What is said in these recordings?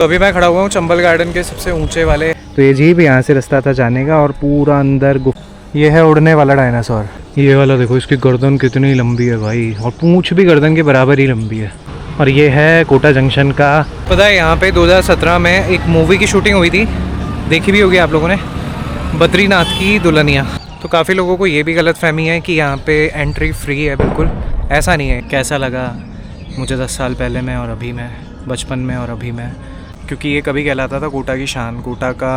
तो अभी मैं खड़ा हुआ हूँ चंबल गार्डन के सबसे ऊंचे वाले। तो ये जीप यहाँ से रास्ता था जाने का और पूरा अंदर ये है उड़ने वाला डायनासोर। ये वाला देखो, इसकी गर्दन कितनी लंबी है भाई, और पूंछ भी गर्दन के बराबर ही लंबी है। और ये है कोटा जंक्शन का। पता है यहाँ पे 2017 में एक मूवी की शूटिंग हुई थी, देखी भी होगी आप लोगों ने, बद्रीनाथ की दुल्हनिया। तो काफ़ी लोगों को ये भी गलत फहमी है कि यहाँ पे एंट्री फ्री है। बिल्कुल ऐसा नहीं है। कैसा लगा मुझे 10 साल पहले में और अभी में, बचपन में और अभी में, क्योंकि ये कभी कहलाता था कोटा की शान, कोटा का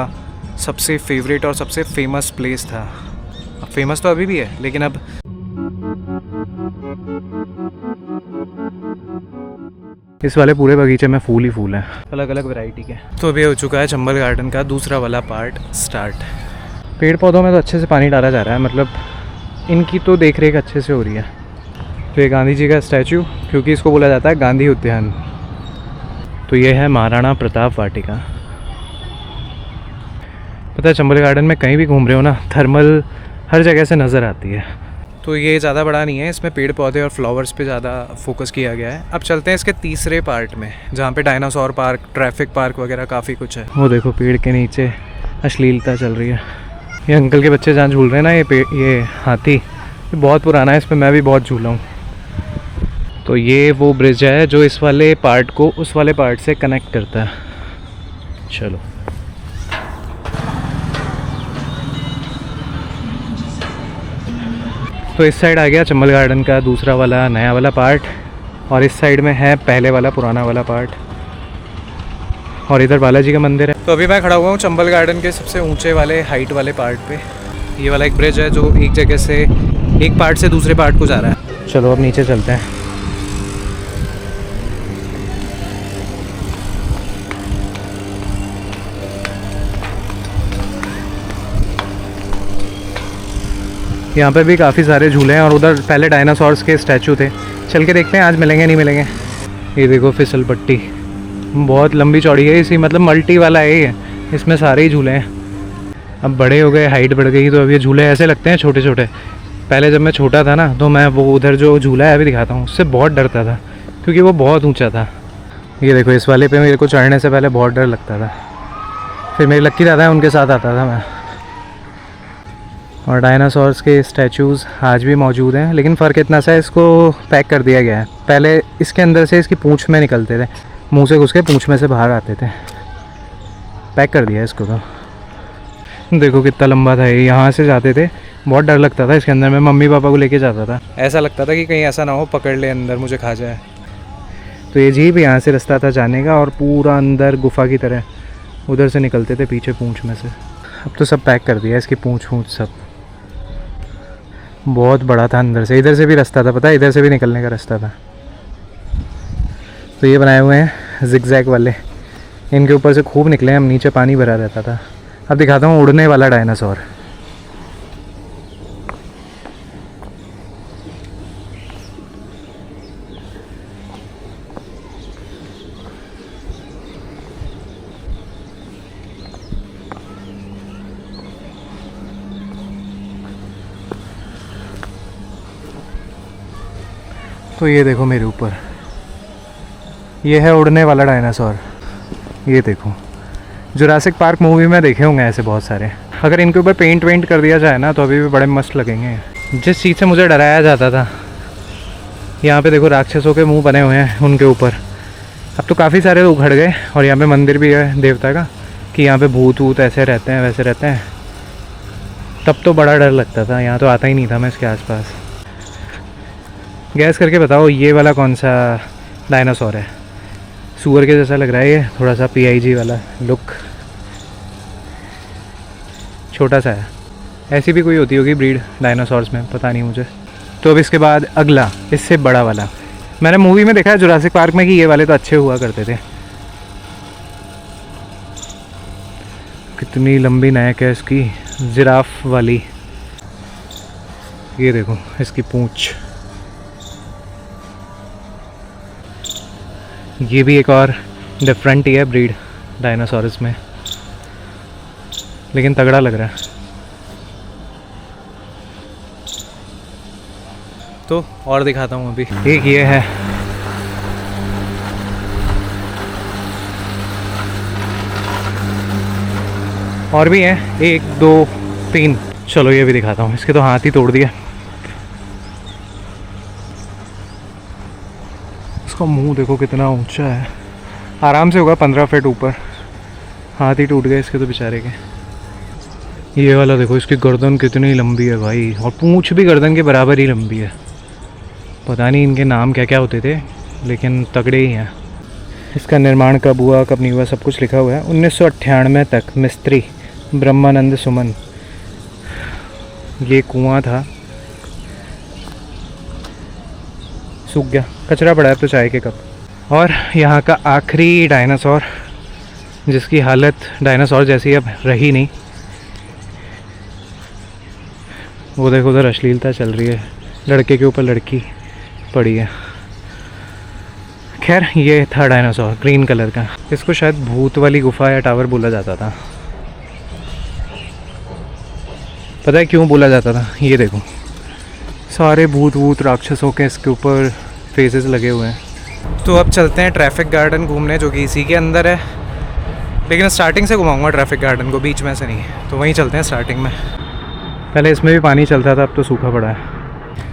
सबसे फेवरेट और सबसे फेमस प्लेस था। अब फेमस तो अभी भी है, लेकिन अब इस वाले पूरे बगीचे में फूल ही फूल हैं, अलग अलग वैरायटी के। तो अभी हो चुका है चंबल गार्डन का दूसरा वाला पार्ट स्टार्ट। पेड़ पौधों में तो अच्छे से पानी डाला जा रहा है, मतलब इनकी तो देख रेख अच्छे से हो रही है। तो ये गांधी जी का स्टैचू, क्योंकि इसको बोला जाता है गांधी उद्यान। तो ये है महाराणा प्रताप वाटिका। पता है चंबल गार्डन में कहीं भी घूम रहे हो ना, थर्मल हर जगह से नज़र आती है। तो ये ज़्यादा बड़ा नहीं है, इसमें पेड़ पौधे और फ्लावर्स पे ज़्यादा फोकस किया गया है। अब चलते हैं इसके तीसरे पार्ट में, जहाँ पे डायनासोर पार्क, ट्रैफिक पार्क वगैरह काफ़ी कुछ है। वो देखो पेड़ के नीचे अश्लीलता चल रही है। ये अंकल के बच्चे जहाँ झूल रहे हैं ना, ये हाथी, ये बहुत पुराना है, इस पर मैं भी बहुत झूला हूँ। तो ये वो ब्रिज है जो इस वाले पार्ट को उस वाले पार्ट से कनेक्ट करता है। चलो तो इस साइड आ गया चंबल गार्डन का दूसरा वाला नया वाला पार्ट, और इस साइड में है पहले वाला पुराना वाला पार्ट, और इधर बालाजी का मंदिर है। तो अभी मैं खड़ा हुआ हूँ चंबल गार्डन के सबसे ऊंचे वाले हाइट वाले पार्ट पे। ये वाला एक ब्रिज है जो एक जगह से, एक पार्ट से दूसरे पार्ट को जा रहा है। चलो अब नीचे चलते हैं। यहाँ पे भी काफ़ी सारे झूले हैं, और उधर पहले डायनासोर्स के स्टैचू थे। चल के देखते हैं आज मिलेंगे नहीं मिलेंगे। ये देखो फिसल पट्टी बहुत लंबी चौड़ी है, इसी मतलब मल्टी वाला है ये, इसमें सारे ही झूले हैं। अब बड़े हो गए, हाइट बढ़ गई, तो अब ये झूले ऐसे लगते हैं छोटे छोटे। पहले जब मैं छोटा था ना, तो मैं वो उधर जो झूला है अभी दिखाता हूँ, उससे बहुत डरता था क्योंकि वो बहुत ऊँचा था। ये देखो इस वाले पे मेरे को चढ़ने से पहले बहुत डर लगता था, फिर मेरे लक्की दादा है उनके साथ आता था मैं। और डायनासोर्स के स्टैचूज़ आज भी मौजूद हैं, लेकिन फ़र्क इतना सा है, इसको पैक कर दिया गया है। पहले इसके अंदर से इसकी पूँछ में निकलते थे, मुंह से घुस के पूँछ में से बाहर आते थे। पैक कर दिया है इसको। तो देखो कितना लंबा था ये, यहाँ से जाते थे, बहुत डर लगता था इसके अंदर। मैं मम्मी पापा को लेके जाता था, ऐसा लगता था कि कहीं ऐसा ना हो पकड़ ले अंदर, मुझे खा जाए। तो ये जीप यहाँ से रास्ता था जाने का, और पूरा अंदर गुफा की तरह उधर से निकलते थे पीछे पूँछ में से। अब तो सब पैक कर दिया इसकी पूँछ सब। बहुत बड़ा था अंदर से, इधर से भी रास्ता था, पता है, इधर से भी निकलने का रास्ता था। तो ये बनाए हुए हैं जिगजैग वाले, इनके ऊपर से खूब निकले हैं हम, नीचे पानी भरा रहता था। अब दिखाता हूँ उड़ने वाला डायनासोर। तो ये देखो मेरे ऊपर, ये है उड़ने वाला डायनासोर। ये देखो जुरासिक पार्क मूवी में देखे होंगे ऐसे बहुत सारे। अगर इनके ऊपर पेंट वेंट कर दिया जाए ना, तो अभी भी बड़े मस्त लगेंगे। जिस चीज़ से मुझे डराया जाता था, यहाँ पे देखो राक्षसों के मुंह बने हुए हैं उनके ऊपर। अब तो काफ़ी सारे लोग उखड़ गए, और यहाँ पे मंदिर भी है देवता का, कि यहाँ पे भूत वूत ऐसे रहते हैं वैसे रहते हैं। तब तो बड़ा डर लगता था, यहाँ तो आता ही नहीं था मैं इसके आसपास। गैस करके बताओ ये वाला कौन सा डायनासोर है? सूअर के जैसा लग रहा है ये, थोड़ा सा PIG वाला लुक, छोटा सा है। ऐसी भी कोई होती होगी ब्रीड डायनासोर्स में, पता नहीं मुझे। तो अब इसके बाद अगला इससे बड़ा वाला, मैंने मूवी में देखा है जुरासिक पार्क में कि ये वाले तो अच्छे हुआ करते थे। कितनी लंबी नेक है इसकी, जिराफ वाली। ये देखो इसकी पूँछ। ये भी एक और डिफरेंट ही है ब्रीड डायनासोरस में, लेकिन तगड़ा लग रहा है। तो और दिखाता हूँ अभी। एक ये है, और भी हैं, 1 2 3। चलो ये भी दिखाता हूँ। इसके तो हाथ ही तोड़ दिया। इसका मुंह देखो कितना ऊंचा है, आराम से होगा 15 फीट ऊपर। हाथ ही टूट गए इसके तो बेचारे के। ये वाला देखो, इसकी गर्दन कितनी लंबी है भाई, और पूंछ भी गर्दन के बराबर ही लंबी है। पता नहीं इनके नाम क्या क्या होते थे, लेकिन तगड़े ही हैं। इसका निर्माण कब हुआ कब नहीं हुआ सब कुछ लिखा हुआ है। 1998 तक, मिस्त्री ब्रह्मानंद सुमन। ये कुआं था, सूख गया, कचरा पड़ा है तो चाय के कप। और यहाँ का आखिरी डायनासोर, जिसकी हालत डायनासोर जैसी अब रही नहीं। वो देखो उधर अश्लीलता चल रही है, लड़के के ऊपर लड़की पड़ी है। खैर ये था डायनासोर, ग्रीन कलर का। इसको शायद भूत वाली गुफा या टावर बोला जाता था। पता है क्यों बोला जाता था? ये देखो सारे भूत राक्षसों के इसके ऊपर फेसेस लगे हुए हैं। तो अब चलते हैं ट्रैफिक गार्डन घूमने, जो कि इसी के अंदर है। लेकिन स्टार्टिंग से घुमाऊंगा ट्रैफिक गार्डन को, बीच में से नहीं। तो वहीं चलते हैं स्टार्टिंग में। पहले इसमें भी पानी चलता था, अब तो सूखा पड़ा है।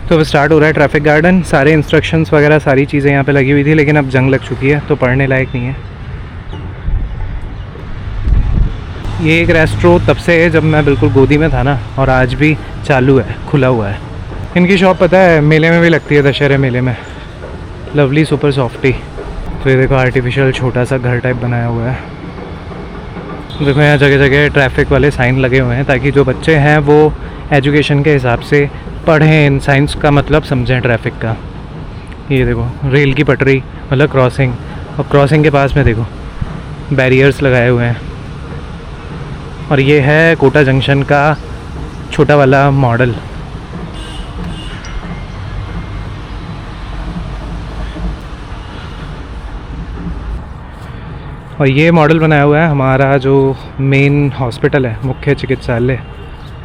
तो अब स्टार्ट हो रहा है ट्रैफिक गार्डन। सारे इंस्ट्रक्शंस वगैरह सारी चीज़ें यहाँ पे लगी हुई थी, लेकिन अब जंग लग चुकी है तो पढ़ने लायक नहीं है। ये एक रेस्ट्रो तब से है जब मैं बिल्कुल गोदी में था ना, और आज भी चालू है, खुला हुआ है। इनकी शॉप पता है मेले में भी लगती है, दशहरे मेले में। Lovely super softy. तो ये देखो आर्टिफिशियल छोटा सा घर टाइप बनाया हुआ है। देखो यहाँ जगह जगह ट्रैफिक वाले साइन लगे हुए हैं, ताकि जो बच्चे हैं वो एजुकेशन के हिसाब से पढ़ें, साइंस का मतलब समझें ट्रैफिक का। ये देखो रेल की पटरी, मतलब क्रॉसिंग, और क्रॉसिंग के पास में देखो बैरियर्स लगाए हुए हैं। और ये है कोटा जंक्शन का छोटा वाला मॉडल। और ये मॉडल बनाया हुआ है हमारा जो मेन हॉस्पिटल है, मुख्य चिकित्सालय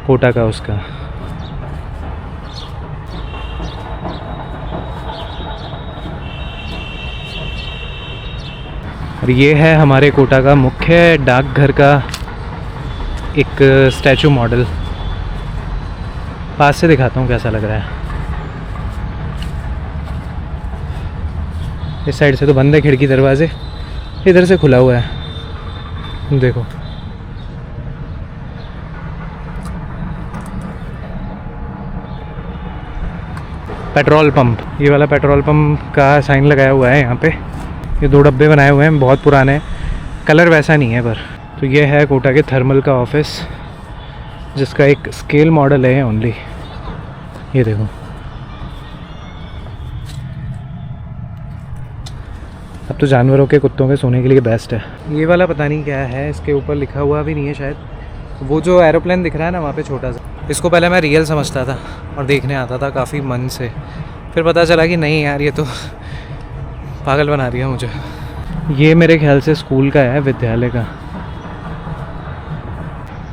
कोटा का, उसका। और ये है हमारे कोटा का मुख्य डाकघर का एक स्टैचू मॉडल। पास से दिखाता हूँ कैसा लग रहा है। इस साइड से तो बंद है खिड़की दरवाजे, इधर से खुला हुआ है। देखो पेट्रोल पंप, ये वाला पेट्रोल पंप का साइन लगाया हुआ है यहाँ पे। ये 2 डब्बे बनाए हुए हैं, बहुत पुराने, कलर वैसा नहीं है पर। तो ये है कोटा के थर्मल का ऑफिस, जिसका एक स्केल मॉडल है ओनली। ये देखो अब तो जानवरों के, कुत्तों के सोने के लिए बेस्ट है। ये वाला पता नहीं क्या है, इसके ऊपर लिखा हुआ भी नहीं है शायद। वो जो एरोप्लेन दिख रहा है ना वहाँ पे छोटा सा, इसको पहले मैं रियल समझता था और देखने आता था काफ़ी मन से। फिर पता चला कि नहीं यार, ये तो पागल बना दिया मुझे। ये मेरे ख्याल से स्कूल का है, विद्यालय का।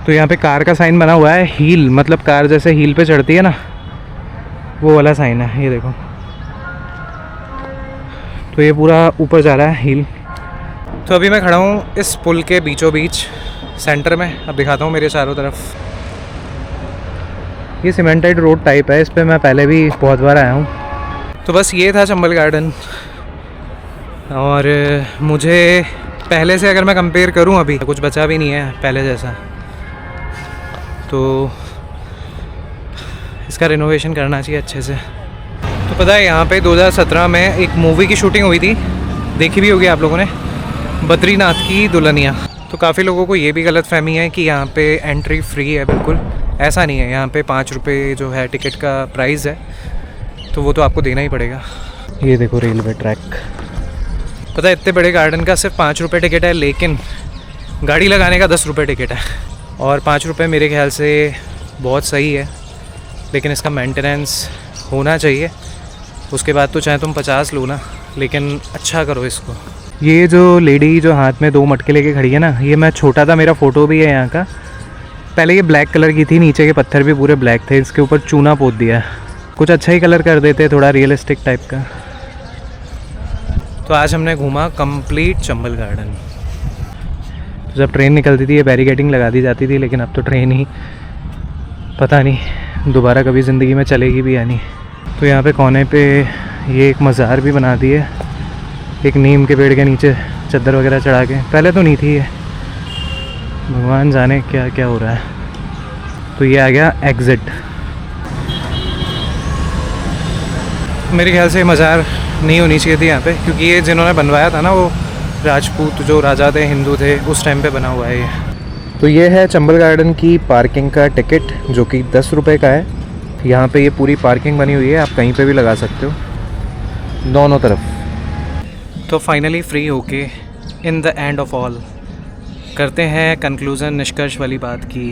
तो यहाँ पे कार का साइन बना हुआ है, हील, मतलब कार जैसे हील पे चढ़ती है ना, वो वाला साइन है। ये देखो तो ये पूरा ऊपर जा रहा है हील। तो अभी मैं खड़ा हूँ इस पुल के बीचों बीच सेंटर में। अब दिखाता हूँ मेरे चारों तरफ। ये सीमेंटेड रोड टाइप है, इस पर मैं पहले भी बहुत बार आया हूँ। तो बस ये था चंबल गार्डन। और मुझे पहले से अगर मैं कंपेयर करूँ, अभी कुछ बचा भी नहीं है पहले जैसा। तो इसका रिनोवेशन करना चाहिए अच्छे से। तो पता है यहाँ पे 2017 में एक मूवी की शूटिंग हुई थी, देखी भी होगी आप लोगों ने, बद्रीनाथ की दुल्हनिया। तो काफ़ी लोगों को ये भी गलत फहमी है कि यहाँ पे एंट्री फ्री है। बिल्कुल ऐसा नहीं है, यहाँ पे 5 रुपये जो है टिकट का प्राइस है, तो वो तो आपको देना ही पड़ेगा। ये देखो रेलवे ट्रैक। पता है इतने बड़े गार्डन का सिर्फ 5 रुपये टिकट है, लेकिन गाड़ी लगाने का 10 रुपये टिकट है। और 5 रुपये मेरे ख्याल से बहुत सही है, लेकिन इसका मेंटेनेंस होना चाहिए। उसके बाद तो चाहे तुम 50 लो ना, लेकिन अच्छा करो इसको। ये जो लेडी जो हाथ में 2 मटके लेके खड़ी है ना, ये मैं छोटा था, मेरा फ़ोटो भी है यहाँ का। पहले ये ब्लैक कलर की थी, नीचे के पत्थर भी पूरे ब्लैक थे, इसके ऊपर चूना पोत दिया है। कुछ अच्छा ही कलर कर देते, थोड़ा रियलिस्टिक टाइप का। तो आज हमने घूमा कंप्लीट चंबल गार्डन। तो जब ट्रेन निकलती थी ये बैरिकेडिंग लगा दी जाती थी, लेकिन अब तो ट्रेन ही पता नहीं दोबारा कभी ज़िंदगी में चलेगी भी या नहीं। तो यहाँ पे कोने पे ये एक मज़ार भी बना दी है, एक नीम के पेड़ के नीचे चद्दर वगैरह चढ़ा के। पहले तो नहीं थी ये, भगवान जाने क्या क्या हो रहा है। तो ये आ गया एग्ज़िट। मेरे ख्याल से मज़ार नहीं होनी चाहिए थी यहाँ पे, क्योंकि ये जिन्होंने बनवाया था ना वो राजपूत जो राजा थे, हिंदू थे, उस टाइम पे बना हुआ है ये। तो ये है चंबल गार्डन की पार्किंग का टिकट, जो कि 10 रुपये का है। यहाँ पे ये पूरी पार्किंग बनी हुई है, आप कहीं पे भी लगा सकते हो दोनों तरफ। तो फाइनली फ्री होके in the end of all करते हैं कंक्लूज़न, निष्कर्ष वाली बात की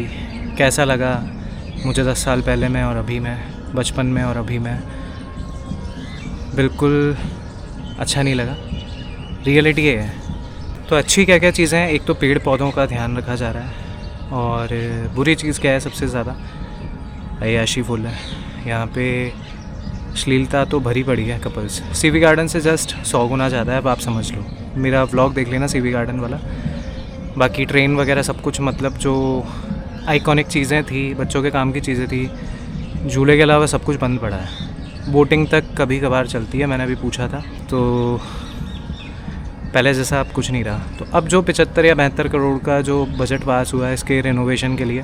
कैसा लगा मुझे 10 साल पहले में और अभी में, बचपन में और अभी में। बिल्कुल अच्छा नहीं लगा, रियलिटी ये है। तो अच्छी क्या क्या चीज़ें हैं, एक तो पेड़ पौधों का ध्यान रखा जा रहा है, और बुरी चीज़ क्या है सबसे ज़्यादा, अय्याशी फुल है यहाँ पे, अश्लीलता तो भरी पड़ी है कपल्स। सीवी गार्डन से जस्ट 100 गुना ज़्यादा है, अब आप समझ लो। मेरा व्लॉग देख लेना सीवी गार्डन वाला। बाकी ट्रेन वगैरह सब कुछ, मतलब जो आइकॉनिक चीज़ें थी, बच्चों के काम की चीज़ें थी, झूले के अलावा सब कुछ बंद पड़ा है। बोटिंग तक कभी कभार चलती है, मैंने अभी पूछा था, तो पहले जैसा अब कुछ नहीं रहा। तो अब जो 75 या 72 करोड़ का जो बजट पास हुआ है इसके रेनोवेशन के लिए,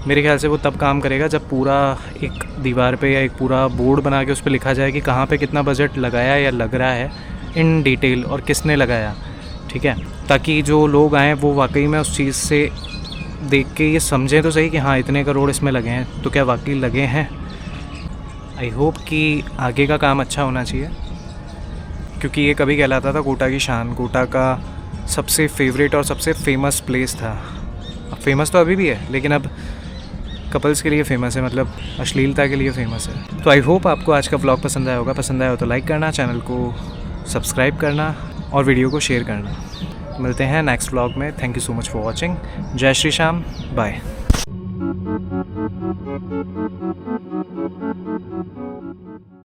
मेरे ख्याल से वो तब काम करेगा जब पूरा एक दीवार पे या एक पूरा बोर्ड बना के उस पर लिखा जाए कि कहाँ पे कितना बजट लगाया या लग रहा है इन डिटेल, और किसने लगाया, ठीक है। ताकि जो लोग आएँ वो वाकई में उस चीज़ से देख के ये समझें तो सही कि हाँ इतने करोड़ इसमें लगे हैं, तो क्या वाकई लगे हैं। आई होप कि आगे का काम अच्छा होना चाहिए, क्योंकि ये कभी कहलाता था कोटा की शान, कोटा का सबसे फेवरेट और सबसे फेमस प्लेस था। फेमस तो अभी भी है, लेकिन अब कपल्स के लिए फ़ेमस है, मतलब अश्लीलता के लिए फ़ेमस है। तो आई होप आपको आज का व्लॉग पसंद आया होगा। पसंद आया हो तो लाइक करना, चैनल को सब्सक्राइब करना और वीडियो को शेयर करना। मिलते हैं नेक्स्ट व्लॉग में। Thank you so much for watching. जय श्री श्याम, बाय।